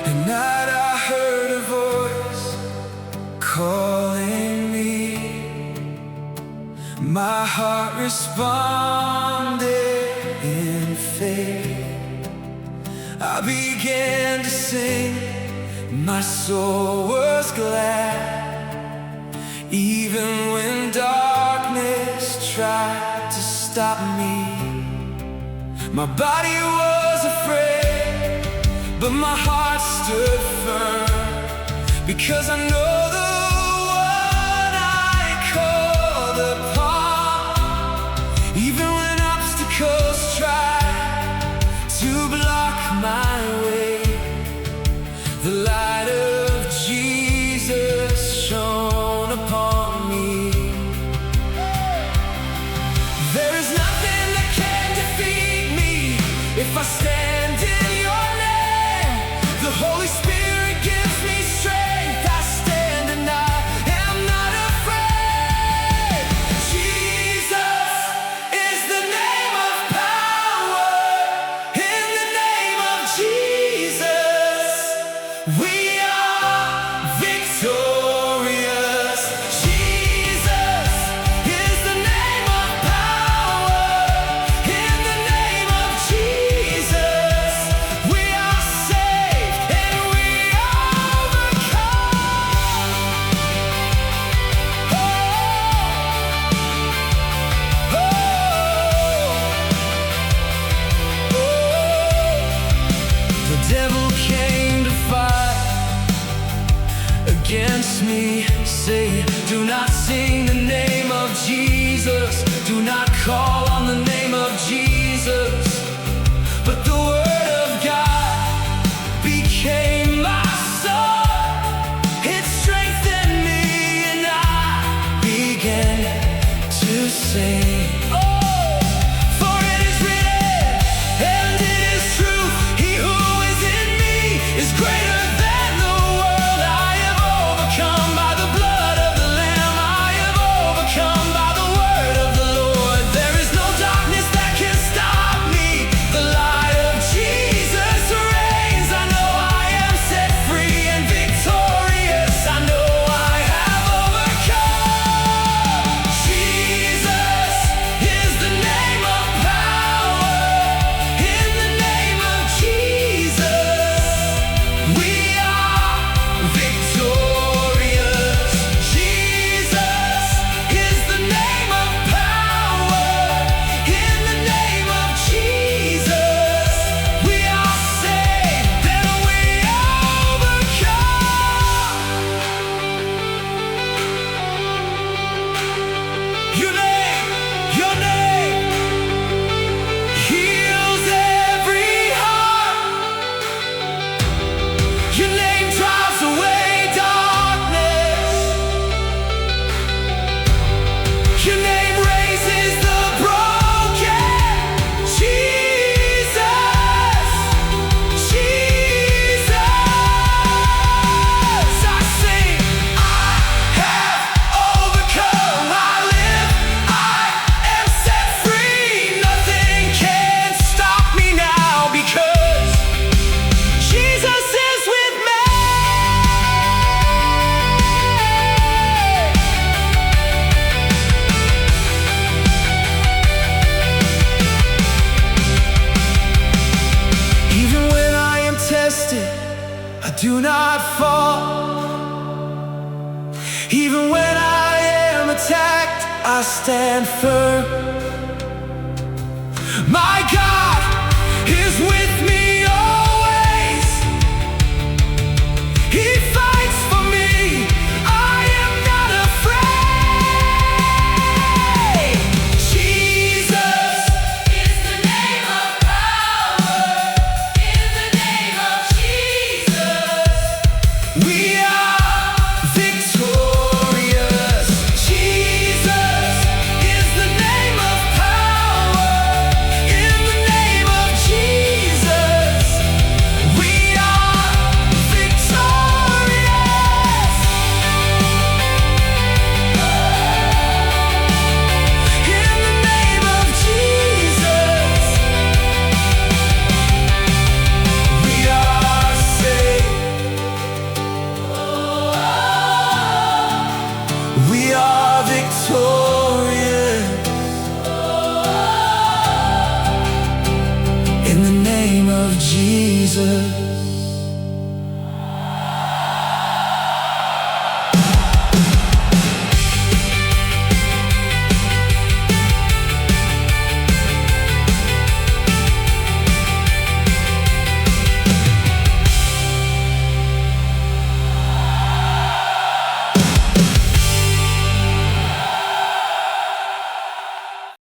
At night I heard a voice calling me. My heart responded in faith. I began to sing, my soul was glad. Even when darkness tried to stop me, my body was afraid, but my heart stood firm, because I know the one I called upon. Even when obstacles try to block my way, the light of Jesus shone upon me. There is nothing that can defeat me if I stand in your name. The Holy Spirit gives me strength. I stand and I am not afraid. Jesus is the name of power. In the name of Jesus, we are victorious. Jesus is the name of power. In the name of Jesus, we are saved and we overcome. The devil came to fight against me, say, do not sing the name of Jesus, do not call on the name of Jesus. But the word of God became my sword. It strengthened me and I began to sing. For it is written, and it is true, he who is in me is greater than the world. I have overcome by the blood of the Lamb. I have overcome by the word of the Lord. There is no darkness that can stop me. The light of Jesus reigns. I know I am set free and victorious. I know I have overcome. Jesus is the name of power. In the name of Jesus, we are victorious. Jesus is the name of power. In the name of Jesus, we are saved and we overcome. Your name heals every heart. Your name drives away darkness. Your name raises the broken. Jesus, Jesus. I sing, I have overcome. I live, I am set free. Nothing can stop me now because Jesus is with me. Even when I am tested, I do not fall. Even when I am attacked, I stand firm. My God is with me always. He fights for me. I am not afraid. Jesus is the name of power. In the name of Jesus, we are victorious. Jesus is the name of power. In the of Jesus.